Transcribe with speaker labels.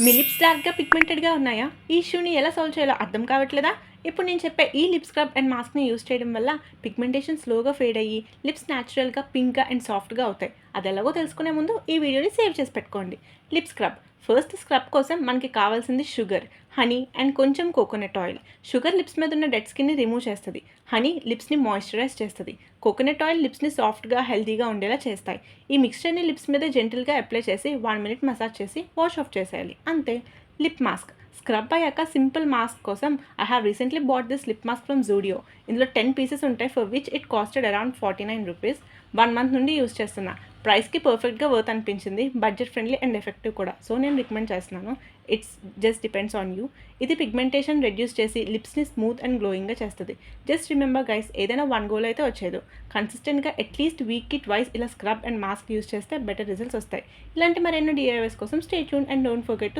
Speaker 1: మీ lips డార్క్గా పిగ్మెంటెడ్గా ఉన్నాయా? ఈ ఇష్యూని ఎలా సాల్వ్ చేయాలో అర్థం కావట్లేదా? ఇప్పుడు నేను చెప్పే ఈ లిప్ స్క్రబ్ అండ్ మాస్క్ని యూస్ చేయడం వల్ల పిగ్మెంటేషన్ స్లోగా ఫేడ్ అయ్యి లిప్స్ న్యాచురల్గా పింక్గా అండ్ సాఫ్ట్గా అవుతాయి. అది ఎలాగో తెలుసుకునే ముందు ఈ వీడియోని సేవ్ చేసి పెట్టుకోండి. Lip scrub. ఫస్ట్ స్క్రబ్ కోసం మనకి కావాల్సింది షుగర్, హనీ అండ్ కొంచెం కోకోనట్ ఆయిల్. షుగర్ లిప్స్ మీద ఉన్న డెడ్ స్కిన్ని రిమూవ్ చేస్తుంది. హనీ లిప్స్ని మాయిశ్చరైజ్ చేస్తుంది. కోకోనట్ ఆయిల్ లిప్స్ని సాఫ్ట్గా హెల్తీగా ఉండేలా చేస్తాయి. ఈ మిక్స్చర్ని లిప్స్ మీద జెంటిల్గా అప్లై చేసి 1 మినిట్ మసాజ్ చేసి వాష్ ఆఫ్ చేసేయాలి, అంతే. Lip mask. స్క్రబ్ అయ్యాక సింపుల్ మాస్క్ కోసం I have recently bat this lip mask from Zudio. ఇందులో 10 పీసెస్ ఉంటాయి, for which it costed around 49 rupees. 1 month నుండి యూస్ చేస్తున్నా. ప్రైస్కి పర్ఫెక్ట్గా వర్త్ అనిపించింది, బడ్జెట్ ఫ్రెండ్లీ అండ్ ఎఫెక్టివ్ కూడా, సో నేను రికమెండ్ చేస్తున్నాను. It's just depends on you. ఇది పిగ్మెంటేషన్ రెడ్యూస్ చేసి లిప్స్ని స్మూత్ అండ్ గ్లోయింగ్గా చేస్తుంది. జస్ట్ రిమెంబర్ గైస్, ఏదైనా 1 గోల్ అయితే వచ్చేదు. కన్సిస్టెంట్గా అట్లీస్ట్ వీక్కి ట్వైస్ ఇలా స్క్రబ్ అండ్ మాస్క్ యూస్ చేస్తే బెటర్ రిజల్ట్స్ వస్తాయి. ఇలాంటి మరెన్నో డిఐవైస్ కోసం stay tune and don't forget